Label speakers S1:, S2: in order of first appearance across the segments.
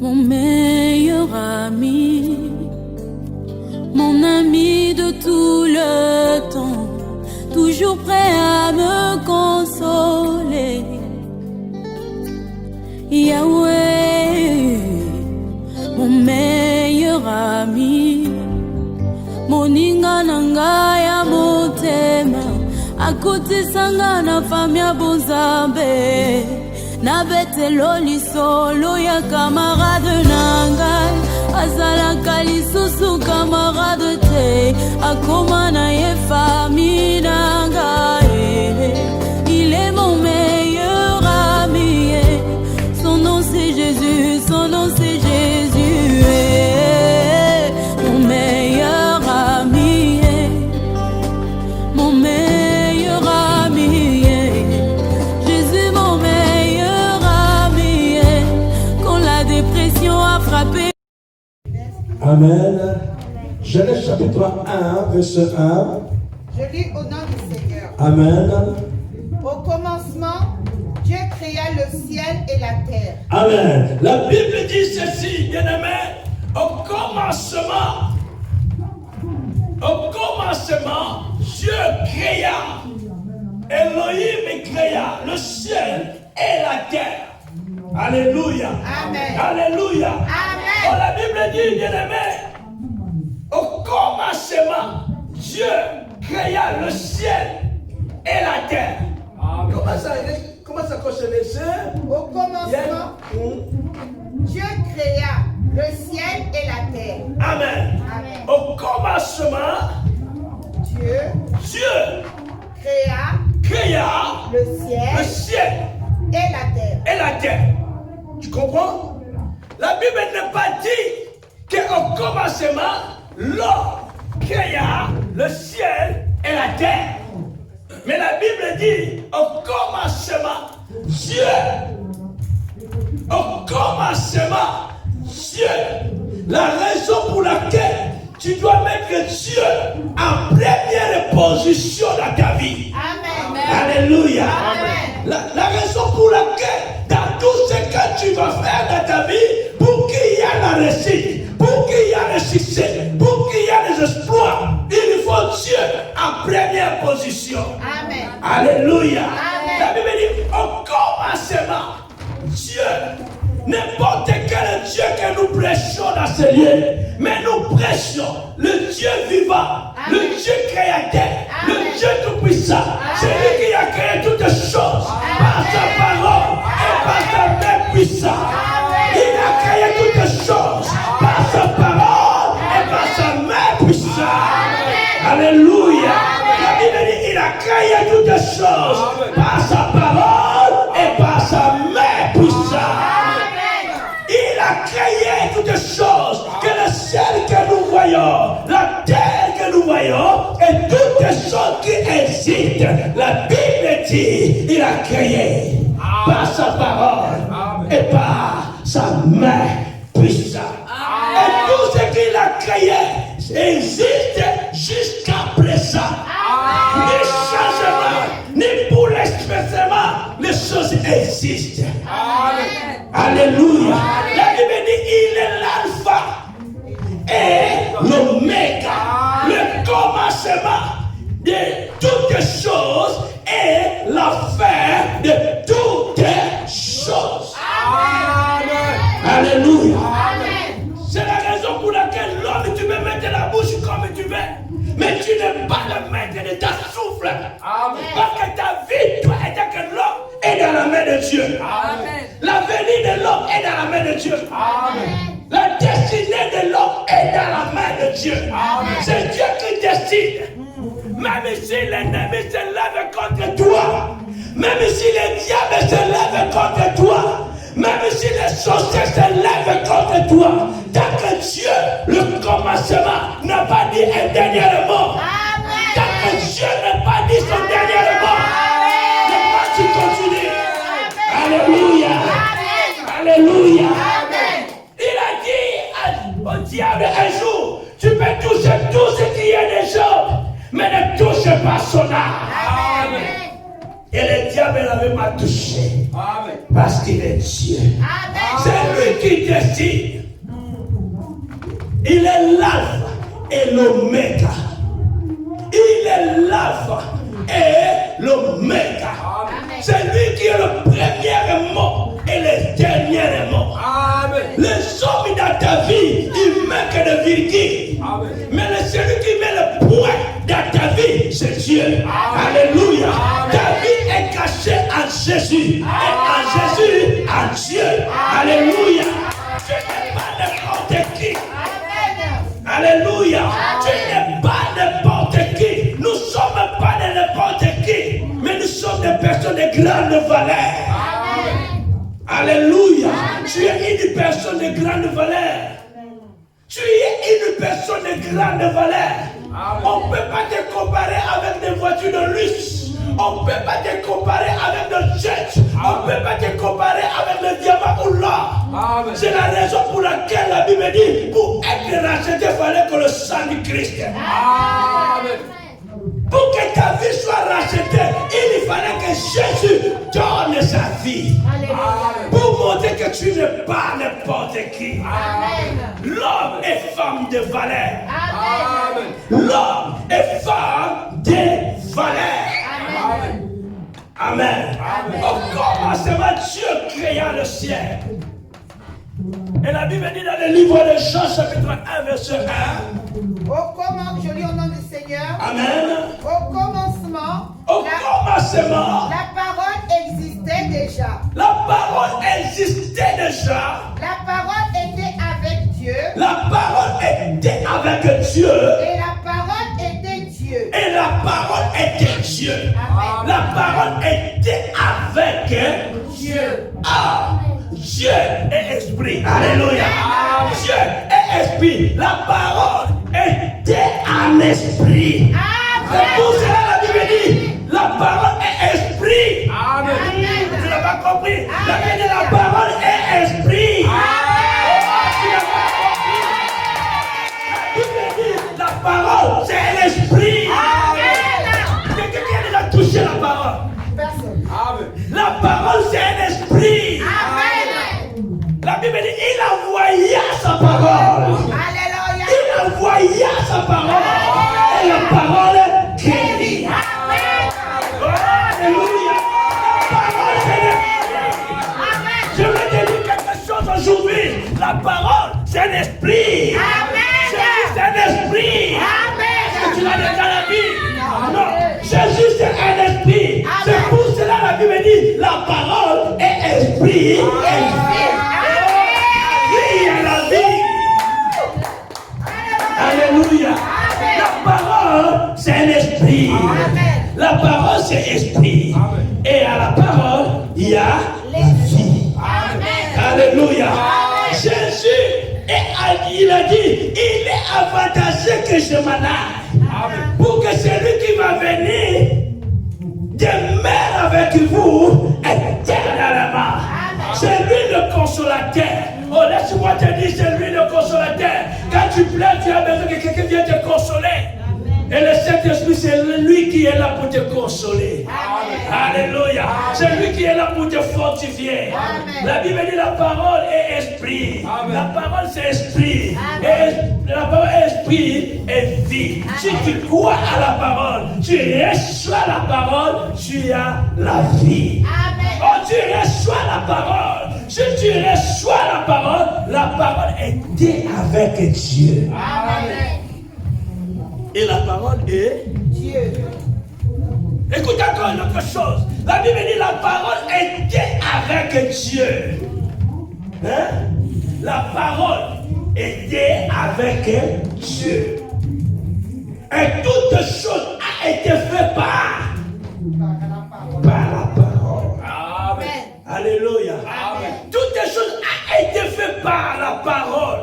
S1: mon meilleur ami, mon ami de tout le temps, toujours prêt à me consoler. Yahweh, mon meilleur ami, moninga nanga ya motema, akotisanga na fami ya bonzambe, na betelo lisolo ya camarade nanga, azalaka lisusu camarade te, akoma na ye fami nanga. Il est mon meilleur ami, son nom c'est Jésus, son nom c'est Jésus. Mon meilleur ami, mon meilleur ami, Jésus mon meilleur ami, quand la dépression a frappé.
S2: Amen. Genèse chapitre 1, verset 1.
S3: Je lis au nom du Seigneur.
S2: Amen.
S3: Au commencement, Dieu créa le ciel et la terre.
S2: Amen. La Bible dit ceci, bien-aimé. Au commencement, Dieu créa, Elohim créa le ciel et la terre. Alléluia.
S3: Amen.
S2: Alléluia.
S3: Amen.
S2: Oh, la Bible dit, bien-aimé, au commencement, Dieu créa le ciel et la terre. Comment ça concerne ça?
S3: Au commencement, Dieu créa le ciel et la terre.
S2: Amen.
S3: Amen.
S2: Au commencement,
S3: Dieu créa
S2: le
S3: le
S2: ciel
S3: et la terre.
S2: et la terre. Tu comprends? La Bible n'est pas dit qu'au commencement, l'homme créa le ciel et la terre. Mais la Bible dit au commencement, Dieu. La raison pour laquelle tu dois mettre Dieu en première position dans ta vie.
S3: Amen.
S2: Alléluia.
S3: Amen.
S2: La raison pour laquelle dans tout ce que tu vas faire dans ta vie, pour qu'il y ait la réussite, pour qu'il y ait le succès, pour qu'il y ait les exploits, il faut Dieu en première position.
S3: Amen.
S2: Alléluia.
S3: Amen.
S2: La Bible dit au commencement, Dieu, n'importe quel Dieu que nous prêchons dans ce lieu, mais nous prêchons le Dieu vivant,
S3: Amen.
S2: le Dieu créateur,
S3: Amen.
S2: le Dieu tout-puissant, celui qui a créé toutes choses par sa parole et par sa main puissante. Il a créé toutes choses par sa parole et par sa main puissante. Alléluia. La Bible dit il a créé toutes choses par sa parole et par sa main puissante. Il a créé toutes choses, que le ciel que nous voyons, la terre que nous voyons, et toutes les choses qui existent. La Bible dit, il a créé par sa parole et par sa main puissante. Et tout ce qu'il a créé existe jusqu'à présent. Ni changement, ni bouleversement, les choses existent. Alléluia. La Bible dit il est l'alpha et l'oméga, le commencement de toutes choses et la fin de toutes choses. Alléluia. C'est la raison pour laquelle l'homme, tu peux mettre la bouche comme tu veux, mais tu ne peux pas le mettre de ta souffle. Parce que ta vie doit être que l'homme est dans la main de Dieu. L'avenir de l'homme est dans la main de Dieu. La destinée de l'homme est dans la main de Dieu. C'est Dieu qui décide. Même si l'ennemi se lève contre toi, même si le diable se lève contre toi, même si les sorciers se lèvent contre toi, tant que Dieu, le commencement, n'a pas dit un dernier mot, tant que Dieu n'a pas dit son dernier mot, le match continue. Alléluia. Alléluia. Il a dit au diable un jour, tu peux toucher tout ce qui est des hommes, mais ne touche pas son âme. Et le diable n'avait pas touché. Parce qu'il est Dieu. C'est lui qui décide. Il est l'alpha et l'oméga. Il est l'alpha et l'oméga. C'est lui qui est le premier mot et le dernier mot. Les hommes dans ta vie, ils mettent que de virgule. Mais celui qui met le point dans ta vie, c'est Dieu. Alléluia. Ta vie est cachée en Jésus. Et en Jésus, en Dieu. Alléluia. Tu n'es pas n'importe qui. Alléluia. Tu n'es pas n'importe qui. Nous ne sommes pas n'importe qui. Mais nous sommes des personnes de grande valeur. Alléluia. Tu es une personne de grande valeur. Tu es une personne de grande valeur. On ne peut pas te comparer avec des voitures de luxe. On ne peut pas te comparer avec des jets. On ne peut pas te comparer avec le diamant ou l'or. C'est la raison pour laquelle la Bible dit, pour être racheté, il fallait que le sang du Christ. Pour que ta vie soit rachetée, il fallait que Jésus donne sa vie. Pour montrer que tu n'es pas n'importe qui. L'homme est femme de valeur. L'homme est femme de valeur. Amen. Au commencement, Dieu créa le ciel. Et la Bible dit dans le livre de Jean, chapitre 1, verset 1.
S3: Je lis au nom du Seigneur.
S2: Amen.
S3: Au commencement,
S2: la
S3: parole existait déjà.
S2: La parole existait déjà.
S3: La parole était avec Dieu.
S2: La parole était avec Dieu.
S3: Et la parole était Dieu.
S2: Et la parole était Dieu.
S3: Amen.
S2: La parole était avec
S3: Dieu.
S2: Dieu est esprit. Alléluia. Dieu est esprit. La parole était un esprit. C'est pour cela la Bible dit, la parole est esprit.
S3: Amen.
S2: Tu n'as pas compris. La Bible dit, la parole est esprit. Tu n'as pas compris. La Bible dit, la parole c'est l'esprit. Quelqu'un qui a déjà touché la parole.
S3: Personne.
S2: La parole c'est un esprit. La Bible dit, il envoya sa parole.
S3: Alléluia.
S2: Il envoya sa parole. Et la parole guérit. Alléluia. La parole c'est l'esprit. Je vais te dire quelque chose aujourd'hui. La parole c'est l'esprit. Jésus c'est un esprit. Est-ce que tu l'as déjà la vie? Non. Jésus c'est un esprit. C'est pour cela la Bible dit, la parole est esprit. Alléluia. La parole, c'est un esprit. La parole, c'est esprit. Et à la parole, il y a la vie. Alléluia. Jésus, il a dit, il est avantageux que je m'en aille. Pour que celui qui va venir demeure avec vous éternellement. C'est lui le consolateur. Oh, laisse-moi te dire, c'est lui le consolateur. Quand tu pleures, tu as besoin que quelqu'un vienne te consoler. Et le Saint-Esprit, c'est lui qui est là pour te consoler. Alléluia. C'est lui qui est là pour te fortifier. La Bible dit, la parole est esprit. La parole, c'est esprit. Et la parole est esprit et vie. Si tu crois à la parole, tu reçois la parole, tu as la vie. Oh, tu reçois la parole. Si tu reçois la parole était avec Dieu. Et la parole est
S3: Dieu.
S2: Écoute encore une autre chose. La Bible dit la parole était avec Dieu. Hein? La parole était avec Dieu. Et toute chose a été faite par la parole. Amen. Alléluia. Amen. Toutes les choses a été faites par la parole.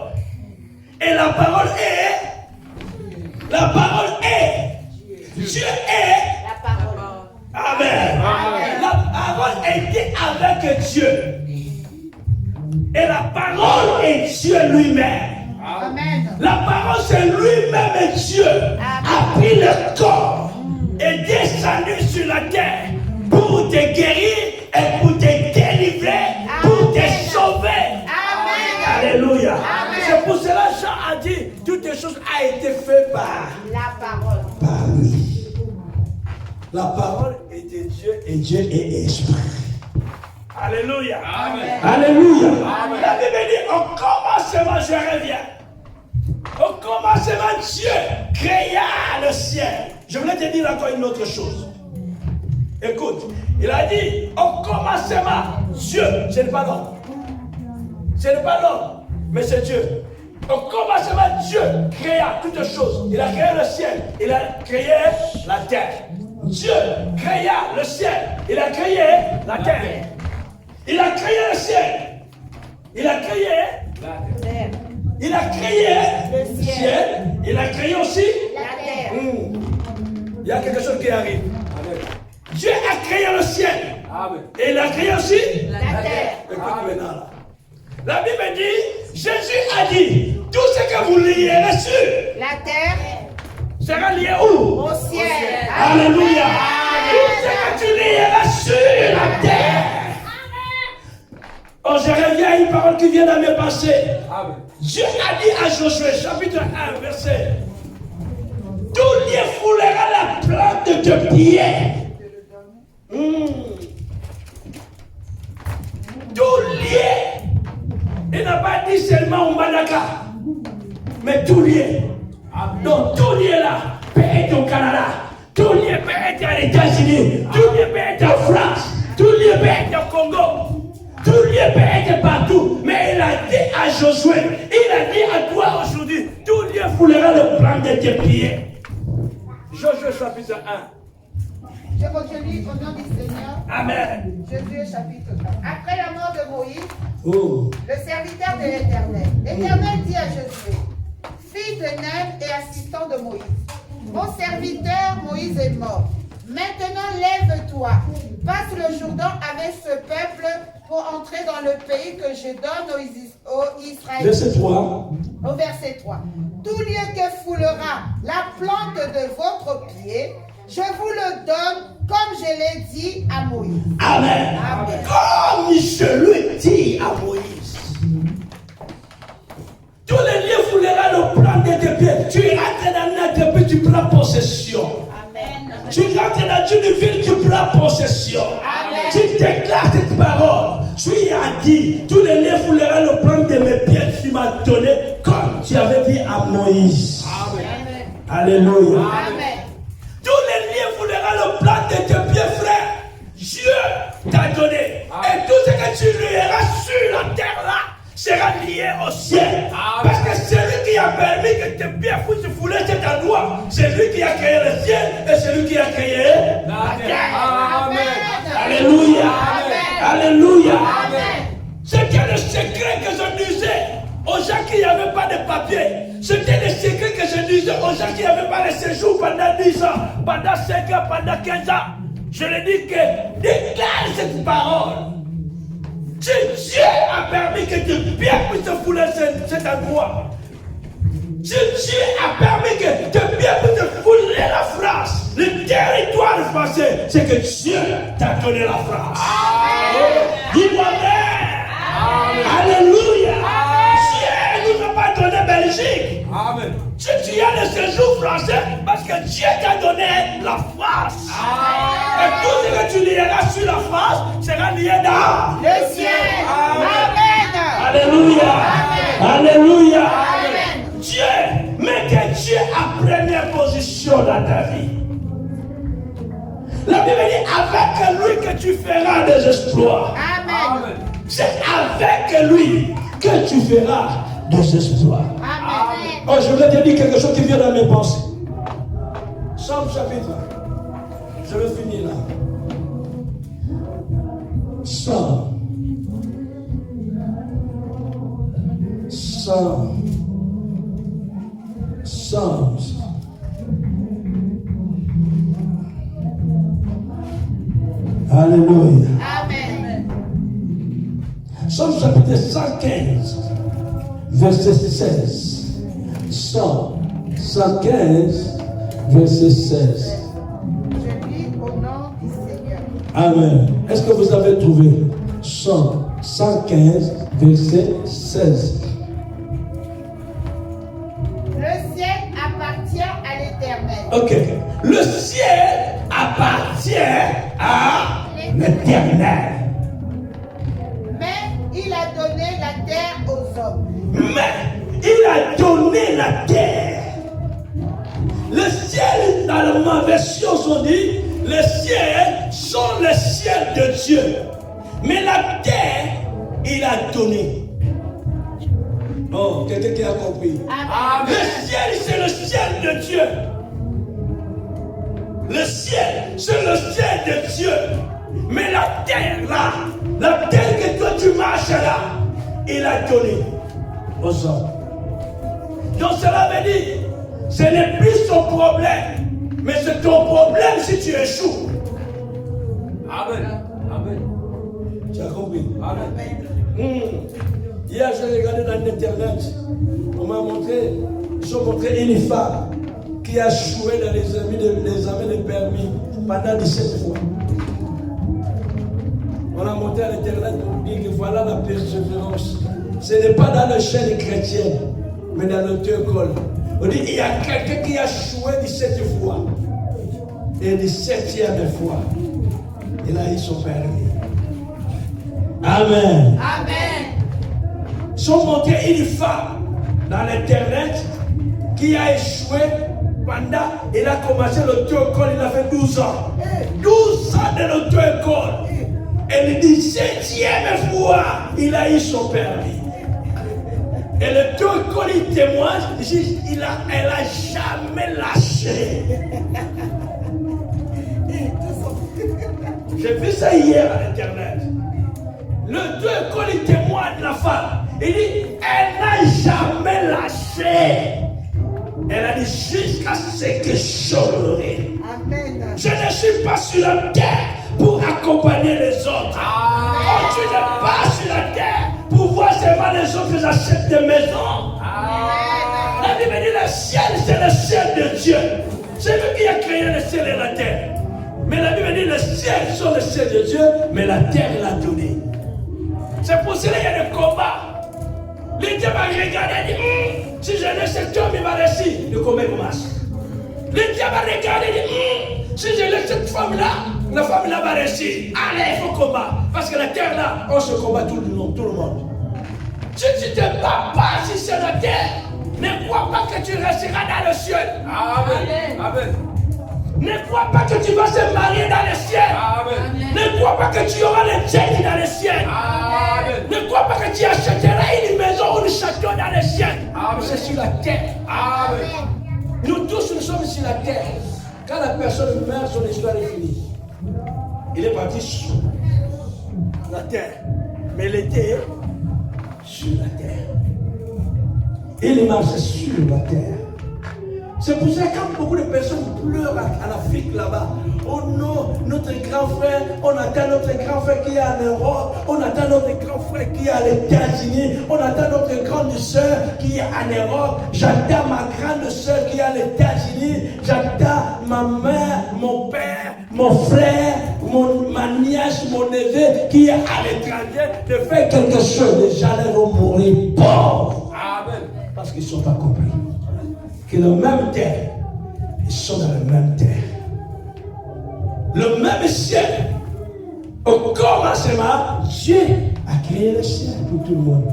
S2: Et la parole est. La parole est. Dieu est.
S3: La parole.
S2: Amen. Amen. La parole était avec Dieu. Et la parole est Dieu lui-même.
S3: Amen.
S2: La parole c'est lui-même Dieu. A pris le corps et descendu sur la terre pour te guérir et pour te délivrer. Alléluia.
S3: Amen.
S2: C'est pour cela que Jean a dit, toutes les choses ont été faites par lui. La parole est de Dieu et Dieu est esprit. Alléluia.
S4: Amen.
S2: Alléluia. Amen. La Bible dit, au commencement, je reviens. Au commencement, Dieu créa le ciel. Je voulais te dire encore une autre chose. Écoute, il a dit, au commencement, Dieu, ce n'est pas l'homme. Ce n'est pas l'homme, mais c'est Dieu. Au commencement, Dieu créa toutes choses. Il a créé le ciel, il a créé la terre. Dieu créa le ciel, il a créé la terre. Il a créé le ciel, il a créé la terre. Il a créé le ciel, il a créé aussi
S3: la terre.
S2: Il y a quelque chose qui arrive. Amen. Dieu a créé le ciel. Amen. Et il a créé aussi
S3: la terre.
S2: Écoute maintenant là. La Bible dit, Jésus a dit, tout ce que vous lierez sur
S3: La terre
S2: sera lié où?
S3: au ciel.
S2: Alléluia.
S3: Amen.
S2: Tout ce que tu lieras sur la terre. Oh, je reviens à une parole qui vient dans mes pensées. Amen. Dieu a dit à Josué, chapitre 1, verset, tout lieu foulera la plante de tes pieds. Tout lieu. Il n'a pas dit seulement au Madaka, mais tout lieu. Donc tout lieu là peut être au Canada, tout lieu peut être aux États-Unis, tout lieu peut être en France, tout lieu peut être au Congo, tout lieu peut être partout. Mais il a dit à Josué, il a dit à toi aujourd'hui, tout lieu foulera le plan de tes pieds. Josué chapitre 1.
S3: Je continue au nom du Seigneur.
S2: Amen.
S3: Josué chapitre 1. Après la mort de
S2: Oh.
S3: Moïse, le serviteur de l'Éternel, l'Éternel dit à Josué, fils de Nun et assistant de Moïse, mon serviteur Moïse est mort. Maintenant lève-toi, passe le Jourdain avec ce peuple pour entrer dans le pays que je donne aux Israélites.
S2: Verset 3.
S3: Au verset 3. Tout lieu que foulera la plante de votre pied, je vous le donne comme je l'ai dit à Moïse.
S2: Amen.
S3: Amen.
S2: Comme je lui dis à Moïse. Tous les lieux foulera le plan de tes pieds. Tu rentres dans notre pays, tu prends possession.
S3: Amen.
S2: Tu rentres dans une ville, tu prends possession.
S3: Amen.
S2: Tu déclares cette parole. Tu as dit, tous les lieux foulera le plan de mes pieds. Tu m'as donné comme tu avais dit à Moïse.
S3: Amen.
S2: Alléluia.
S3: Amen.
S2: Tous les lieux foulera le plan de tes pieds, frère. Dieu t'a donné. Amen. Et tout ce que tu lieras sur la terre là sera lié au ciel. Amen. Parce que c'est lui qui a permis que tes pieds puissent fouler cet endroit. C'est lui qui a créé le ciel et c'est lui qui a créé la terre.
S3: Amen.
S2: Alléluia.
S3: Amen.
S2: Alléluia.
S3: Amen.
S2: C'était le secret que je disais aux gens qui n'avaient pas de papier. C'était le secret que je disais aux gens qui n'avaient pas de séjour pendant 10 ans, pendant 5 ans, pendant 15 ans. Je leur dis que déclare cette parole. Si Dieu a permis que tes pieds puissent fouler cet endroit, si Dieu a permis que tes pieds puissent fouler la France, le territoire français, c'est que Dieu t'a donné la France. Dis-moi Amen. Alléluia. Dieu nous a pas donné Belgique. Amen. Si tu as le séjour français, parce que Dieu t'a donné la France. Et tout ce que tu lieras sur la France sera lié dans
S3: Le ciel. Amen.
S2: Alléluia.
S3: Amen.
S2: Alléluia.
S3: Amen.
S2: Dieu, mettez Dieu en première position dans ta vie. La Bible dit, avec lui que tu feras des exploits.
S3: Amen.
S2: C'est avec lui que tu feras des exploits.
S3: Amen.
S2: Oh, je voulais te dire quelque chose qui vient dans mes pensées. Somme chapitre. Je vais finir là. Somme. Alléluia.
S3: Amen.
S2: Somme chapitre 115, verset 16. Somme 115, verset 16.
S3: Je lis au nom du Seigneur.
S2: Amen. Est-ce que vous avez trouvé Somme 115, verset 16? Ok. Le ciel appartient à l'Éternel.
S3: Mais il a donné la terre aux hommes.
S2: Mais il a donné la terre. Le ciel, dans ma version, on dit, les ciels sont les ciels de Dieu. Mais la terre, il a donné. Oh, quelqu'un qui a compris.
S3: Amen.
S2: Le ciel, c'est le ciel de Dieu. Le ciel, c'est le ciel de Dieu. Mais la terre là, la terre que toi tu marches là, il a donné aux hommes. Donc cela veut dire, ce n'est plus son problème, mais c'est ton problème si tu échoues. Amen. Amen. Tu as compris? Amen. Hier, j'ai regardé dans l'internet, on m'a montré, ils ont montré une femme qui a échoué dans les examens de permis pendant 17 fois. On a monté à l'internet pour dire que voilà la persévérance. Ce n'est pas dans le chaîne chrétienne, mais dans l'auto-école. On dit il y a quelqu'un qui a échoué 17 fois. Et 17e fois, il a eu son permis. Amen.
S3: Amen.
S2: Ils ont montré une femme dans l'internet qui a échoué pendant, il a commencé l'auto-école, il a fait 12 ans. 12 ans de l'auto-école. Et le 17e fois, il a eu son permis. Et l'auto-école, il témoigne, elle a jamais lâché. J'ai vu ça hier à l'internet. L'auto-école, il témoigne de la femme. Il dit, elle n'a jamais lâché. Elle a dit jusqu'à ce que j'aurai. Je ne suis pas sur la terre pour accompagner les autres. Oh, tu n'es pas sur la terre pour voir seulement les autres achètent des maisons. La Bible dit le ciel, c'est le ciel de Dieu. C'est lui qui a créé le ciel et la terre. Mais la Bible dit le ciel sont le ciel de Dieu, mais la terre l'a donné. C'est pour cela qu'il y a des combats. Les dieux vont regarder et dire, si je laisse cet homme, il va réussir. Le combat commence. Les dieux vont regarder et dire, si je laisse cette femme-là, la femme-là va réussir. Allez, il faut combattre. Parce que la terre-là, on se combat tout le monde. Si tu ne te bats pas si c'est la terre, ne crois pas que tu resteras dans le ciel. Amen. Amen. Ne crois pas que tu vas te marier dans le ciel. Amen. Ne crois pas que tu auras le jet dans le ciel. Amen. Ne crois pas que tu achèteras une maison ou un château dans le ciel. Amen. C'est sur la terre. Amen. Nous tous, nous sommes sur la terre. Quand la personne meurt, son histoire est finie. Il est parti sur la terre. Mais il était sur la terre. Il marche sur la terre. C'est pour ça que quand beaucoup de personnes pleurent en Afrique là-bas, oh non, notre grand frère, on attend notre grand frère qui est en Europe, on attend notre grand frère qui est aux États-Unis, on attend notre grande soeur qui est en Europe, j'attends ma grande soeur qui est aux États-Unis, j'attends ma mère, mon père, mon frère, ma nièce, mon neveu qui est à l'étranger de faire quelque chose. Les gens vont mourir pauvres. Amen. Parce qu'ils ne sont pas compris. Que la même terre, ils sont dans la même terre. Le même ciel. Au commencement, Dieu a créé le ciel pour tout le monde.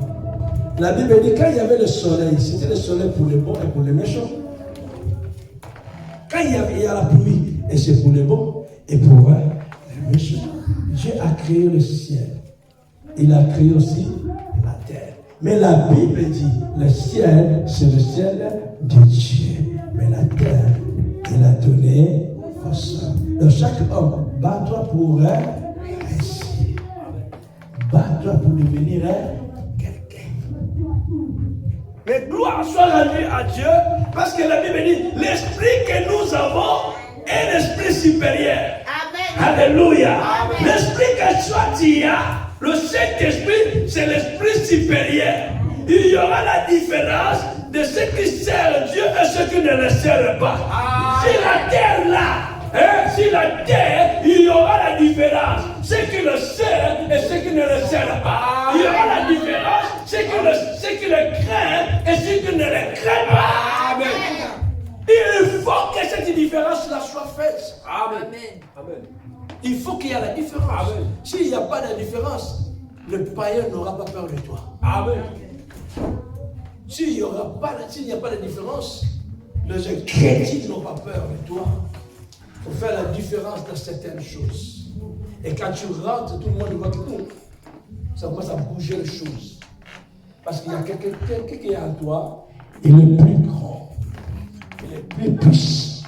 S2: La Bible dit quand il y avait le soleil, c'était le soleil pour les bons et pour les méchants. Quand il y a la pluie, et c'est pour les bons et pour les méchants. Dieu a créé le ciel. Il a créé aussi la terre. Mais la Bible dit, le ciel, c'est le ciel de Dieu. Mais la terre, il a donné aux hommes. Donc chaque homme, bats-toi pour réussir. Bats-toi pour devenir quelqu'un. Mais gloire soit rendue à Dieu, parce que la Bible dit, l'esprit que nous avons est l'esprit supérieur. Amen. Alléluia. Amen. L'esprit que toi tu as, le Saint-Esprit, c'est l'esprit supérieur. Il y aura la différence de ceux qui servent Dieu et ceux qui ne le servent pas. Si la terre là, si la terre, il y aura la différence. Ceux qui le servent et ceux qui ne le servent pas. Il y aura la différence. Ceux qui le craignent et ceux qui ne le craignent pas. Amen. Il faut que cette différence faite. Amen. Amen. Il faut qu'il y ait la différence. Amen. S'il n'y a pas de différence, le païen n'aura pas peur de toi. Amen. S'il n'y a pas de différence, les chrétiens n'ont pas peur de toi. Il faut faire la différence dans certaines choses. Et quand tu rentres, tout le monde voit que ça commence à bouger les choses. Parce qu'il y a quelqu'un qui est en toi, il est plus grand, il est plus puissant.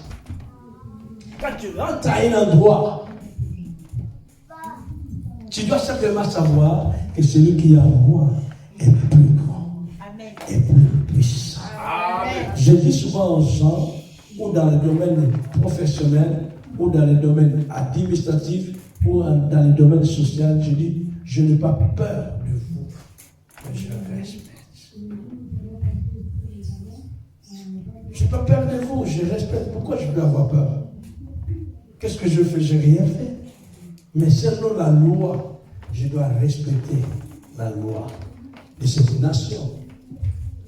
S2: Quand tu rentres à un endroit, tu dois simplement savoir que celui qui est en moi est plus grand, est plus puissant. Amen. Je dis souvent aux gens, ou dans le domaine professionnel, ou dans le domaine administratif, ou dans le domaine social, je dis, je n'ai pas peur de vous, mais je respecte. Je n'ai pas peur de vous, je respecte. Pourquoi je dois avoir peur? Qu'est-ce que je fais? Je n'ai rien fait. Mais selon la loi, je dois respecter la loi de cette nation.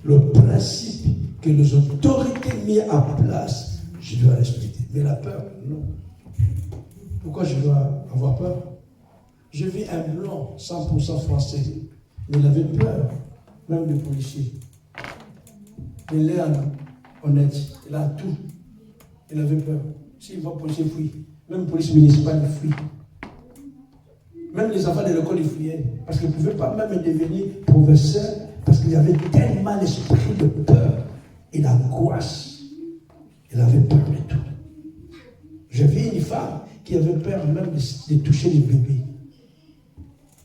S2: Le principe que les autorités mis en place, je dois respecter. Mais la peur, non. Pourquoi je dois avoir peur? Je vis un blanc 100% français. Mais il avait peur, même des policiers. Il est honnête, il a tout. Il avait peur. S'il va policier, il fuit. Même la police municipale, il fuit. Même les enfants de l'école, ils fuyaient. Parce qu'ils ne pouvaient pas même devenir professeurs. Parce qu'il y avait tellement l'esprit de peur et d'angoisse. Il avait peur de tout. J'ai vu une femme qui avait peur même de toucher les bébés.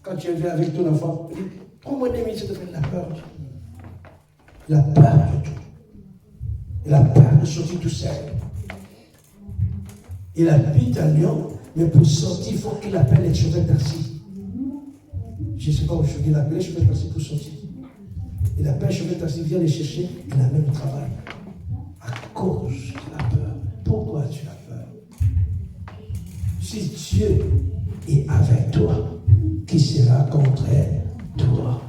S2: Quand tu es avec ton enfant, il dit, prends-moi 2 minutes, de faire la peur. Il a peur de tout. Il a peur de sortir tout seul. Il habite à Lyon, mais pour sortir, il faut qu'il appelle les chauffeurs de taxi. Je ne sais pas où il appelle les chauffeurs de taxi pour sortir. Il appelle les chauffeurs de taxi, vient les chercher, il a même travail. À cause de la peur. Pourquoi tu as peur? Si Dieu est avec toi, qui sera contre toi?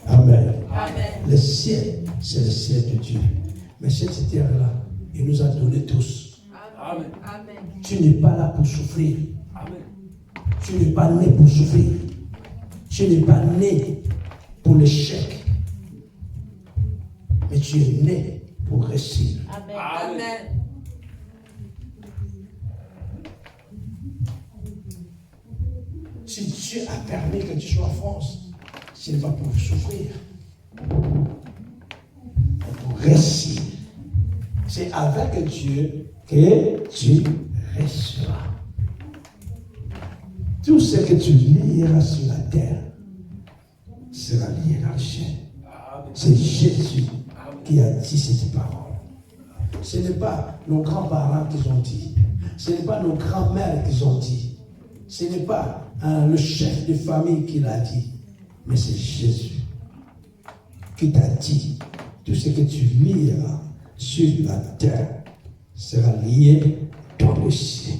S2: Amen. Amen. Le ciel, c'est le ciel de Dieu. Mais cette terre-là, il nous a donné tous. Amen. Amen. Tu n'es pas là pour souffrir. Amen. Tu n'es pas né pour souffrir. Tu n'es pas né pour l'échec. Mais tu es né pour réussir. Amen. Amen. Si Dieu a permis que tu sois en France, ce n'est pas pour souffrir, mais pour réussir. C'est avec Dieu que tu réussiras. Tout ce que tu lieras sur la terre sera lié dans le ciel. C'est Jésus qui a dit cette parole. Ce n'est pas nos grands-parents qui ont dit. Ce n'est pas nos grands-mères qui ont dit. Ce n'est pas le chef de famille qui l'a dit. Mais c'est Jésus qui t'a dit. Tout ce que tu lieras sur la terre sera lié dans le ciel.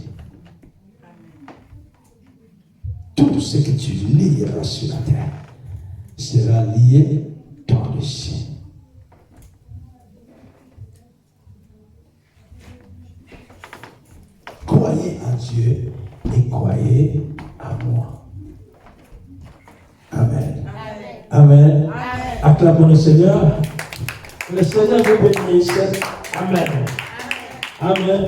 S2: Tout ce que tu lieras sur la terre sera lié dans le ciel. Croyez en Dieu et croyez en moi. Amen. Amen. Amen. Acclamons le Seigneur. Le Seigneur vous bénisse. Amen. Amen.